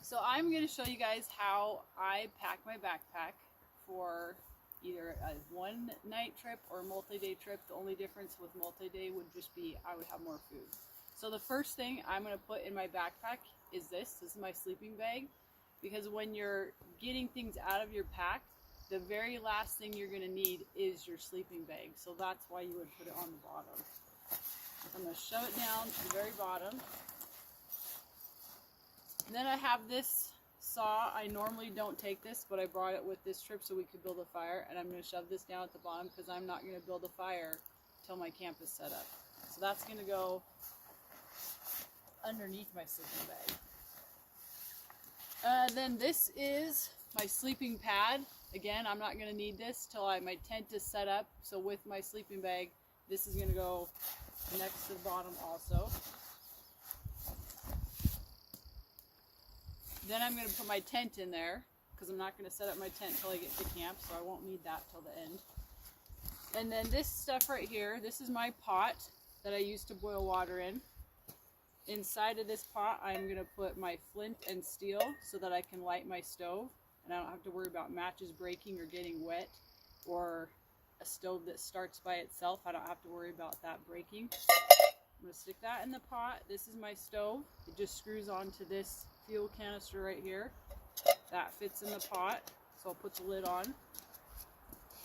So I'm going to show you guys how I pack my backpack for either a one-night trip or a multi-day trip. The only difference with multi-day would just be I would have more food. So the first thing I'm going to put in my backpack is this. This is my sleeping bag, because when you're getting things out of your pack, the very last thing you're going to need is your sleeping bag. So that's why you would put it on the bottom. I'm going to shove it down to the very bottom. And then I have this saw. I normally don't take this, but I brought it with this trip so we could build a fire. And I'm going to shove this down at the bottom because I'm not going to build a fire until my camp is set up. So that's going to go underneath my sleeping bag. Then this is my sleeping pad. Again, I'm not going to need this till my tent is set up. So with my sleeping bag, this is going to go next to the bottom also. Then I'm going to put my tent in there because I'm not going to set up my tent until I get to camp, so I won't need that till the end. And then this stuff right here, this is my pot that I use to boil water in. Inside of this pot, I'm going to put my flint and steel so that I can light my stove, and I don't have to worry about matches breaking or getting wet, or a stove that starts by itself. I don't have to worry about that breaking. I'm going to stick that in the pot. This is my stove. It just screws onto this fuel canister right here. That fits in the pot, so I'll put the lid on.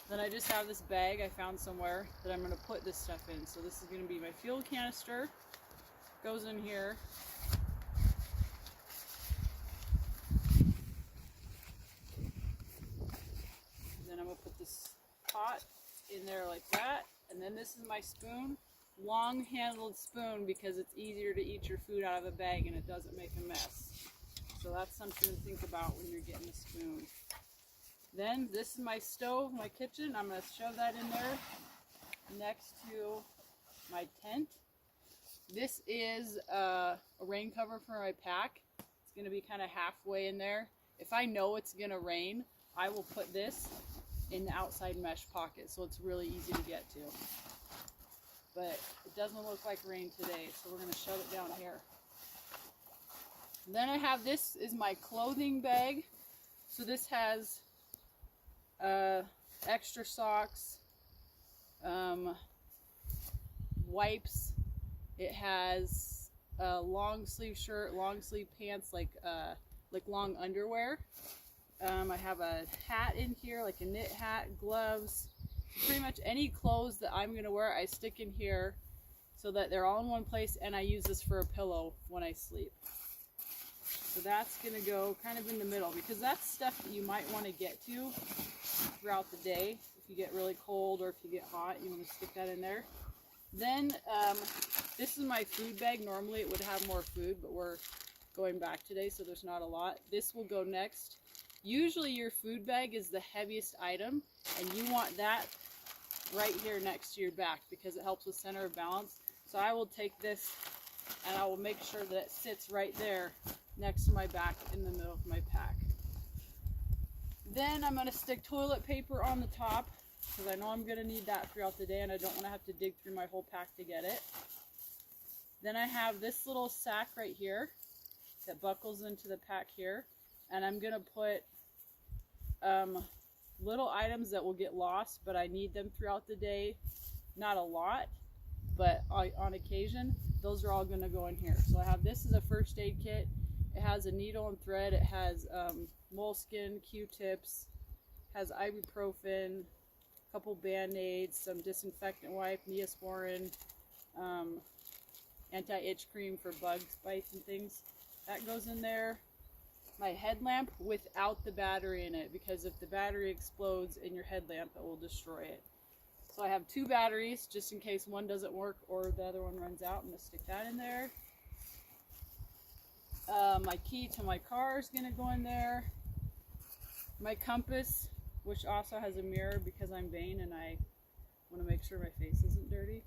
Then I just have this bag I found somewhere that I'm going to put this stuff in. So this is going to be my fuel canister. Goes in here. Then I'm going to put this pot in there like that. And then this is my spoon. Long-handled spoon because it's easier to eat your food out of a bag and it doesn't make a mess. So that's something to think about when you're getting a spoon. Then this is my stove, my kitchen. I'm going to shove that in there next to my tent. This is a rain cover for my pack. It's going to be kind of halfway in there. If I know it's going to rain, I will put this in the outside mesh pocket so it's really easy to get to. But it doesn't look like rain today, so we're going to shove it down here. Then I have, this is my clothing bag. So this has extra socks, wipes. It has a long sleeve shirt, long sleeve pants, like long underwear. I have a hat in here, like a knit hat, gloves. Pretty much any clothes that I'm going to wear, I stick in here so that they're all in one place, and I use this for a pillow when I sleep. So that's going to go kind of in the middle because that's stuff that you might want to get to throughout the day. If you get really cold or if you get hot, you want to stick that in there. Then this is my food bag. Normally it would have more food, but we're going back today, so there's not a lot. This will go next. Usually your food bag is the heaviest item, and you want that right here next to your back because it helps with center of balance. So I will take this and I will make sure that it sits right there next to my back in the middle of my pack. Then I'm going to stick toilet paper on the top because I know I'm going to need that throughout the day and I don't want to have to dig through my whole pack to get it. Then I have this little sack right here that buckles into the pack here, and I'm going to put little items that will get lost, but I need them throughout the day. Not a lot, but on occasion. Those are all going to go in here. So I have, this is a first aid kit. It has a needle and thread. It has moleskin, Q-tips, has ibuprofen, a couple band-aids, some disinfectant wipe, Neosporin, anti-itch cream for bug bites and things. That goes in there. My headlamp without the battery in it, because if the battery explodes in your headlamp, it will destroy it. So I have 2 batteries just in case one doesn't work or the other one runs out. I'm going to stick that in there. My key to my car is going to go in there. My compass, which also has a mirror because I'm vain and I want to make sure my face isn't dirty.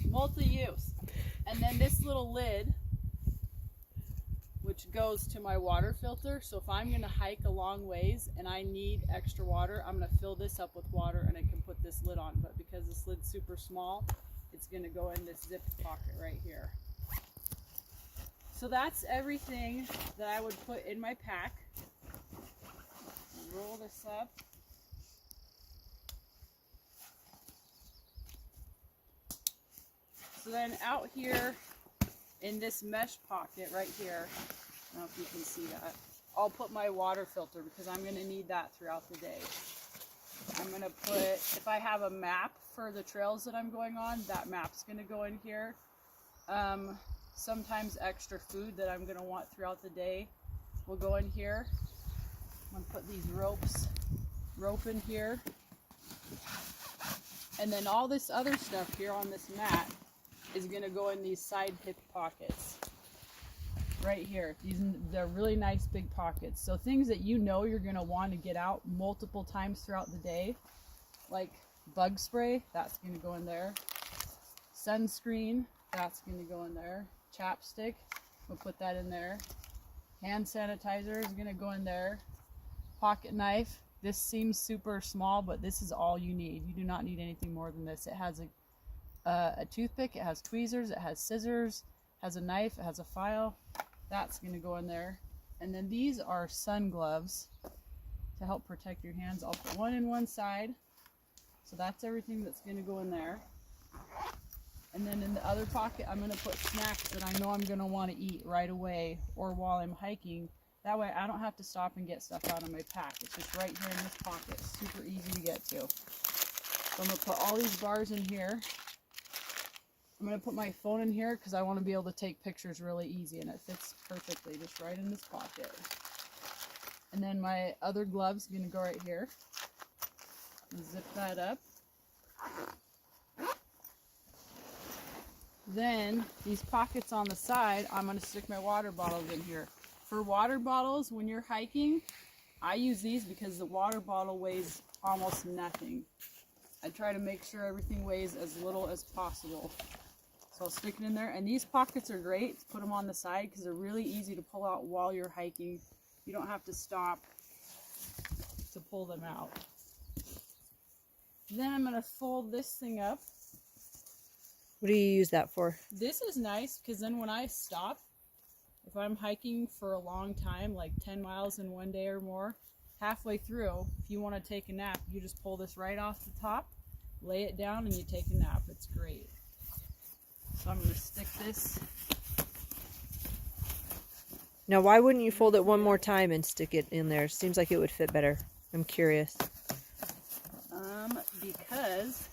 Multi-use. And then this little lid, which goes to my water filter. So if I'm going to hike a long ways and I need extra water, I'm going to fill this up with water and I can put this lid on. But because this lid's super small, it's going to go in this zip pocket right here. So that's everything that I would put in my pack. Roll this up. So then out here in this mesh pocket right here, I don't know if you can see that, I'll put my water filter because I'm going to need that throughout the day. I'm going to put, if I have a map for the trails that I'm going on, that map's going to go in here. Sometimes extra food that I'm going to want throughout the day will go in here. I'm going to put these rope in here. And then all this other stuff here on this mat is going to go in these side hip pockets right here. They're really nice big pockets. So things that you know you're going to want to get out multiple times throughout the day, like bug spray, that's going to go in there. Sunscreen, that's going to go in there. Chapstick, we'll put that in there. Hand sanitizer is going to go in there. Pocket knife, this seems super small, but this is all you need. You do not need anything more than this. It has a toothpick, it has tweezers, it has scissors, it has a knife, it has a file. That's going to go in there. And then these are sun gloves to help protect your hands. I'll put one in one side. So that's everything that's going to go in there. And then in the other pocket, I'm going to put snacks that I know I'm going to want to eat right away or while I'm hiking. That way I don't have to stop and get stuff out of my pack. It's just right here in this pocket. Super easy to get to. So I'm going to put all these bars in here. I'm going to put my phone in here because I want to be able to take pictures really easy, and it fits perfectly just right in this pocket. And then my other gloves are going to go right here. Zip that up. Then these pockets on the side, I'm going to stick my water bottles in here. For water bottles, when you're hiking, I use these because the water bottle weighs almost nothing. I try to make sure everything weighs as little as possible. So I'll stick it in there. And these pockets are great to put them on the side because they're really easy to pull out while you're hiking. You don't have to stop to pull them out. Then I'm going to fold this thing up. What do you use that for? This is nice because then when I stop, if I'm hiking for a long time, like 10 miles in one day or more, halfway through, if you want to take a nap, you just pull this right off the top, lay it down, and you take a nap. It's great. So I'm going to stick this. Now, why wouldn't you fold it one more time and stick it in there? Seems like it would fit better. I'm curious. Because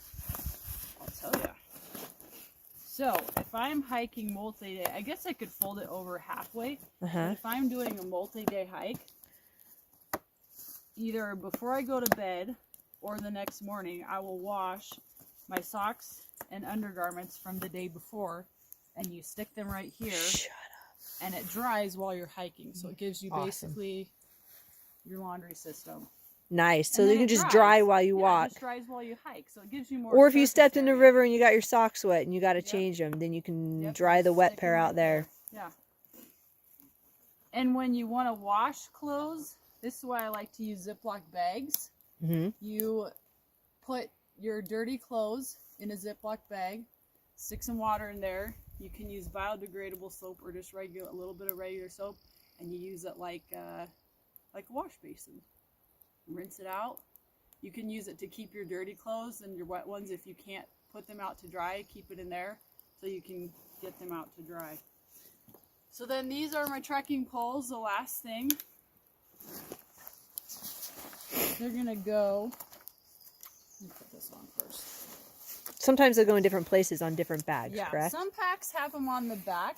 I'll tell you. So if I'm hiking multi-day, I guess I could fold it over halfway. But if I'm doing a multi-day hike, either before I go to bed or the next morning, I will wash my socks and undergarments from the day before, and you stick them right here. Shut up. And it dries while you're hiking, so it gives you Awesome. Basically your laundry system. Nice. So you can just dry while you walk. It just dries while you hike, so it gives you more. Or if you stepped in the river and you got your socks wet and you got to change them, then you can dry the wet pair out there. Yeah. And when you want to wash clothes, this is why I like to use Ziploc bags. You put your dirty clothes in a Ziploc bag, stick some water in there. You can use biodegradable soap or just a little bit of regular soap, and you use it like a wash basin. Rinse it out. You can use it to keep your dirty clothes and your wet ones. If you can't put them out to dry, keep it in there so you can get them out to dry. So then these are my trekking poles, the last thing. They're gonna go, let me put this on first. Sometimes they go in different places on different bags, Yeah, correct? some packs have them on the back.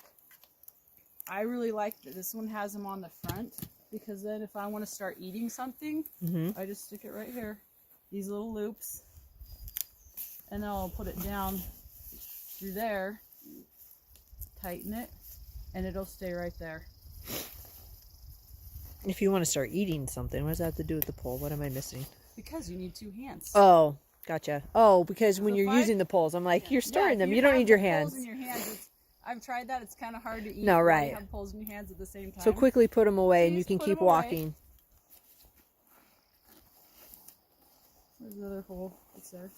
I really like that this one has them on the front, because then if I want to start eating something, I just stick it right here, these little loops, and then I'll put it down through there, tighten it, and it'll stay right there. If you want to start eating something, what does that have to do with the pole? What am I missing? Because you need two hands. Oh, gotcha. Oh, because when you're using the poles, I'm like, you're storing them. You don't need your hands. Poles in your hands, I've tried that. It's kind of hard to eat. No, right. You have poles in your hands at the same time. So quickly put them away, So and you can put keep them away. walking. There's another hole. It's there.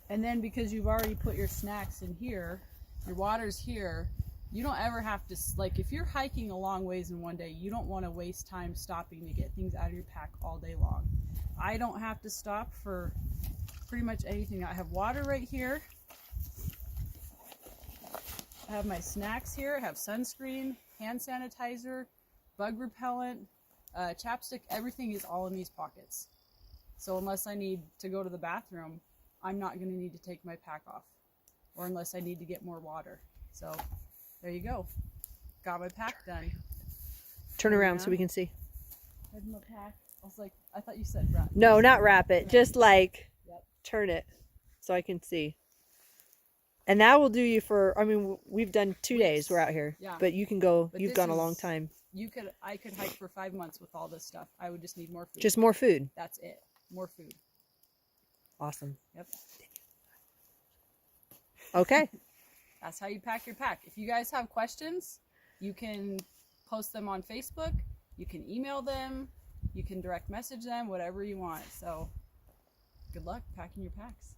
And then because you've already put your snacks in here, your water's here. You don't ever have to, like, if you're hiking a long ways in one day, you don't want to waste time stopping to get things out of your pack all day long. I don't have to stop for pretty much anything. I have water right here. I have my snacks here. I have sunscreen, hand sanitizer, bug repellent, chapstick. Everything is all in these pockets. So unless I need to go to the bathroom, I'm not going to need to take my pack off. Or unless I need to get more water. So there you go. Got my pack done. Turn around so we can see. Here's my pack. I was like, I thought you said wrap. No, not wrap it. Just like Yep. turn it so I can see. And that will do you for, I mean, we've done 2 days we're out here. Yeah. But you can go, But you've this gone a long is- time. I could hike for 5 months with all this stuff. I would just need more food. Just more food. That's it. More food. Awesome. Yep. Okay. That's how you pack your pack. If you guys have questions, you can post them on Facebook. You can email them. You can direct message them, whatever you want. So good luck packing your packs.